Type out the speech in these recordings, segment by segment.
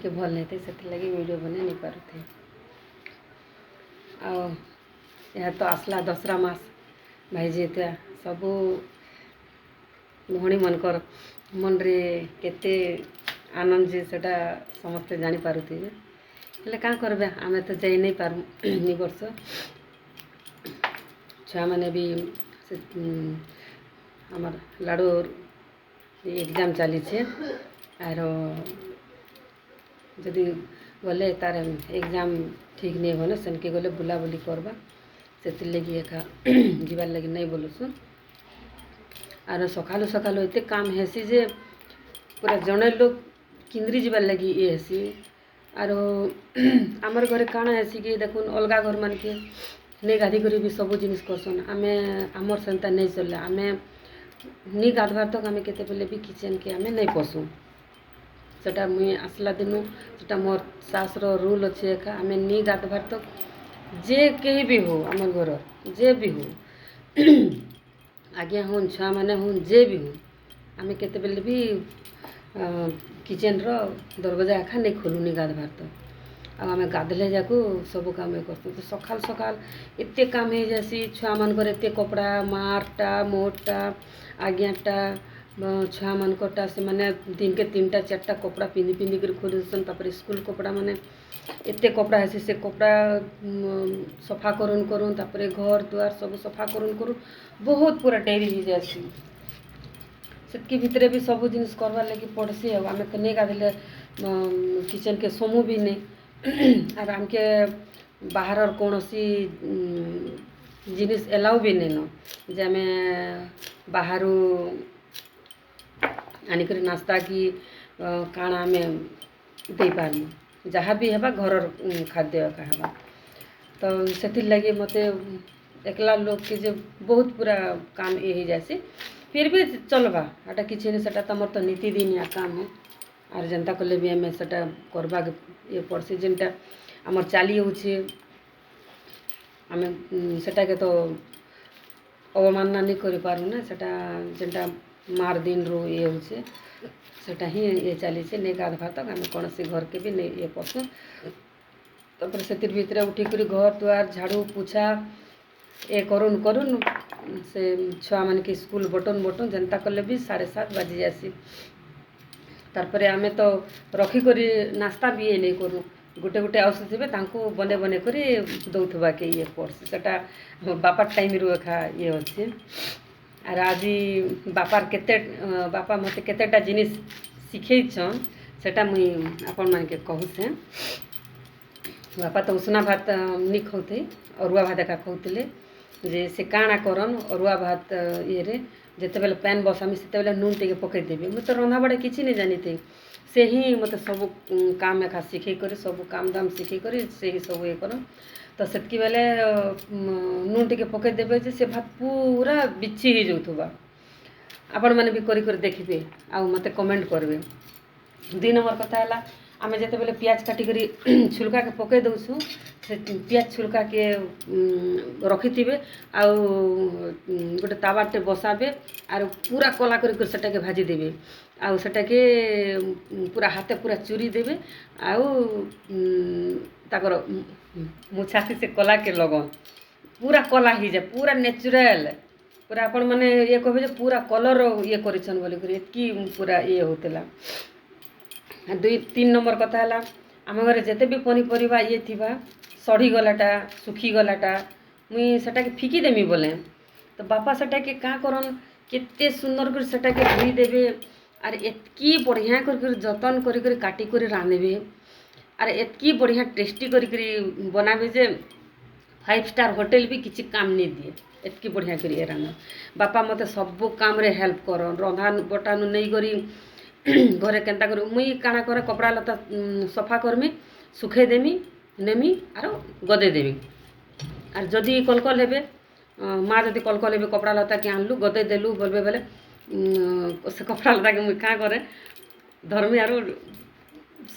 टिके भल नहीं थे से लगी वीडियो बने नहीं पारे आ तो आसला दसरा मास भाई जीता सबू भणी मनकर मन रे केते आनंद जे सेटा समस्ते जानी पारुथि हेले का करबे आमे तो जाई नहीं पार वर्ष छुआ मैंने भी से हमार लाडू एग्जाम चली आर जदि गले तार एग्जाम ठीक नहीं होने सेनके गले बुलाबुली करबा से लगी एका जीवार लगी नहीं बोलुसु आर सकालु सकालु एते काम हेसी जे पूरा जड़े लोग किंद्री जीवार लगी ये हेसी आर आमर घरे काଣା हेसी कि देखुन अलगा घर मान के नहीं गाधी कर भी सब जिनिस करसन आमे आमर सेंता नहीं चलला आमे नी गाधवार तक आमे केते बेले भी किचन के आमे नहीं पसु सेटा मुई आसला दिनु सेटा मोर सासर रूल अच्छे एका आमे नी गाधवार तक जे कहीं भी हो आमर घर जे भी हो आज्ञा हूँ छुआ मैंने हूँ जे भी हूँ आमे केते बेले भी किचन रो दरवाजा एखा नहीं खोलुनी गाधवार तक आमे गाधले जाकू सब काम करतु तो सकाल सकाल एते काम हो जासी छुआ मान एते कपड़ा मारटा मोटा आज्ञाटा छुआ मानकटा से माने दिन के 3टा 4टा कपड़ा पिंधि पिंधि कर खोलुसन तापर स्कूल कपड़ा माने एते कपड़ा है से कपड़ा सफा करुन करुन तापर घर द्वार सब सफा करुन करुन बहुत पूरा डेरी हो जासी सेतकी भितरे भी सब जिनिस करवार लगी पड़सी आमे तो नहीं गाधले किचन के समू भी नहीं आर आमके बाहर कौन सी जिनिस एलाउ भी नहीं न जे आमे बाहर आनिक नास्ता की काଣା आमे दे पारमु जहाँ भी हेबा घर खाद्य का हेबा तो से लगे मते एकला लोग के जे बहुत पूरा काम ये हो जासी फिर भी चलबा एटा किसी नहीं सेटा तमर तो नीतिदिनिया काम है आर जनता कले भी आमे सेटा करबा ये पड़सी जेनटा आमर चाली होछे आमे सेटा के तो अवमानना नहीं करि पारु ना सेटा जेनटा मार दिन रो ये होछे सेटा ही ये चली से नहीं गाधवा तक आमे कौन सी घर के भी नहीं ये पसु तापर से भितर उठिक घर द्वार झाड़ू पोछा ए करुन करुन से छुआ मान के स्कूल बटन बटन जनता कले भी 7:30 बाजी जासी तारपरे आमे तो रखी करी नास्ता भी ये नहीं करूँ गोटे गोटे आसुथे तांको बने बने करी दौथबा के ये पड़सी सेटा बापार टाइम रू एखा ये अच्छे आर आज बापार केते बापा मते केतेटा जिनिस शिखेछन सेटा मुई आपन मान के कहू से बापा तो उसना भात नहीं खाते अरुआ भात एका खाऊले जे से काଣା करन अरुआ भात ये रे जिते बेले पैन बसामी से बेले नून टे पकई देवी मुझे रंधा बड़ा किसी नहीं जानी थी से ही मत सब काम एका शिखे कर सब काम दाम शिखे कर से ही सब ये कर तो सेतकी बेले नून टे पकई देवे से भात पूरा बिछी ही जाऊथबा आपण मैंने भी कर देखिए आ मते कमेंट करबे 2 नंबर कथा है आमे जेते बेले प्याज काटी करी छुलका के पकई दउछु से प्याज छुलका के रखिथिबे आ गोटे तावाटे बसाबे आर पूरा कला कर सेटा के भाजी देबे आ सेटा के पूरा हाथे पूरा चूरी देबे आ ताकर मुछाती से कला के लगन पूरा कला ही जाए पूरा नेचुरल पूरा अपन माने ये कहबे जे पूरा कलर ये करिछन बोली करी एतकी पूरा ये होतला 2-3 नंबर कथा है आम घर जिते भी पनीपरिया ये थी सड़ी गलाटा सुखी गलाटा मुई सेटा के फिकी देमी बोले तो बापा सेटा के का करन केते सुंदर कर सेटा के धोई देबे आर एतकी बढ़िया कर जतन कर काटी कर रांधबे आर एतकी बढ़िया टेस्टी कर बनाबे जे 5 स्टार होटल भी किसी काम नहीं दिए एतकी बढ़िया कर रांध बापा मते सब काम रे हेल्प करन रंधा बटानु नहीं करी घरे केन्ता कर मुई काଣା करे कपड़ा लता सफा करमी सुखे देमी नेमी आर गदे देवी आर जदि कलकल हेबे माँ जदि कलकल हेबे कपड़ा लता के आनलु गदे देलु बोलबे बेले से कपड़ा लता के मुई का करे धरमी आर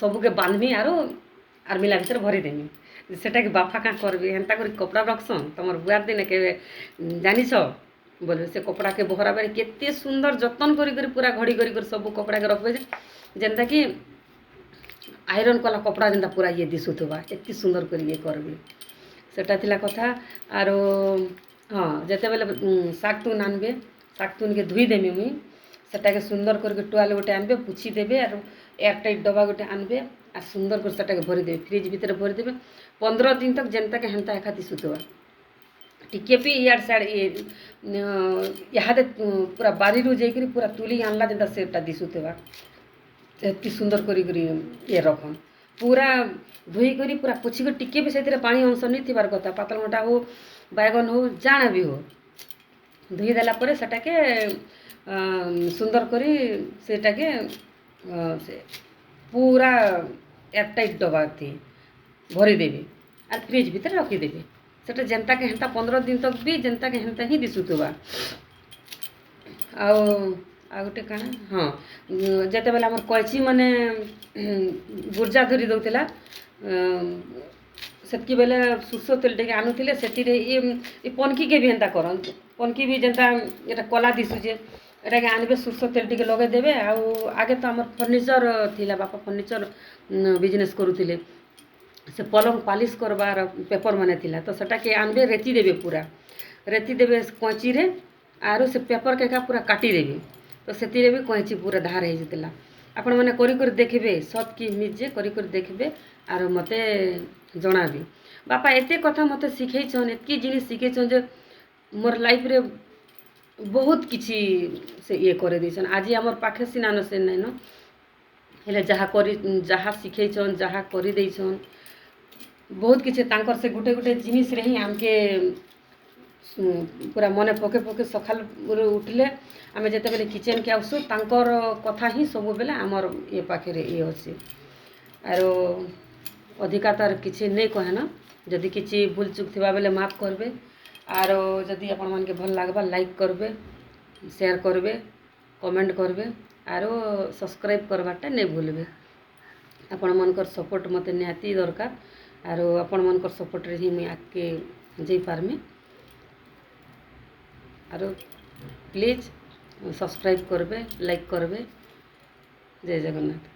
सबके बांधमी आर मिला भीतर भरी देमी सेटा के बापा का करबे हेन्ता कर कपड़ा रखसन तमर बुआर दिने के जानिछ बोले से कपड़ा के बहरा बेले केते सुंदर जतन कर पूरा घड़ी कर सब कपड़ा के रखबे जेनता कि आयरन कला कपड़ा जेनता पूरा ये दिशुवा एत सुंदर कर ये करबे सेटा थिला कथा आरो हाँ जिते बेले शाग तुन आनबे शाग तुन के धुई देमी मुई सेटा के सुंदर करके टुआल गोटे आनबे पुछि देबे आरो एयर टाइट डब्बा गोटे आनबे आ सुंदर कर सेटा के भरी देबे फ्रिज भीतर भरी देबे 15 दिन तक जेनता के हेंता एखा दिशुवा टिके भी इयार साइड इहादे पूरा बारी रु जाइकरी पूरा तुली आनला जेनता सेटा दिशुवा एति सुंदर करी ये रखन पूरा धोई करी पूरा पोछि कर टिके भी से पानी अंश नहीं थिबार कथा पातल घंटा हो बैगन हो जाना भी हो धोई देला परे सेटा के सुंदर करी सेटा के से पूरा एयरटाइट डब्बा थी भरी देबे और फ्रिज भीतर रखी देबे सेटा जेनता के हेंता 15 दिन तक भी जेनता के हेंता ही दिशुवा आ गोटे काଣା हाँ जिते बेले आम कैची माने गुर्जा धरी दौला सेतकी बेले सुरसो तेल टे आनुले से ये पनकी के भी एंता करन पनकी भी जेनता ये कला दिशुचे एटा के आनबे सुरसो तेल टे लगे देबे आगे तो आम फर्निचर थिला बापा फर्निचर बिजनेस करुले से पलंग पालिश करबार पेपर माने थिला तो सेटा के आनबे रेती देबे पूरा रेती देबे कैची रे आरो से पेपर के पूरा काटी देबे तो से भी कैची पूरा धार हो जाता आपण मैंने कर देखबे सत कि मिजे कर देखबे आर मते जनाबी बापा एते कथा मते शिखैछन एतकी जिनिस शिखैछन जे मोर लाइफ रे बहुत किछि से ये करे दैछन आज हमर पाखे सिनानो से नै न हेले जहा शिखैछन जहा करि दैछन बहुत किछि तांकर से गुटे गुटे जिनिस रे ही हमके पूरा मने पके पके सकाल उठले आम जिते बेले किचेन के आसु तांकर कथा ही सब बेले आमर ये पाखे ये अच्छे आरो अधिका तार किसी नहीं कहे न जदि किसी भूल चूक थिबा बेले माफ करबे आरो जदि आपण मन के भल लागबा लाइक करबे शेयर करबे कमेंट करबे आरो सब्सक्राइब करबाटा नहीं भूलबे आपण मनकर सपोर्ट मते निहाती दरकार आरो आपण मनकर सपोर्ट रे ही मैं आके जई पारमी आरो प्लीज सब्सक्राइब करबे लाइक करबे जय जगन्नाथ।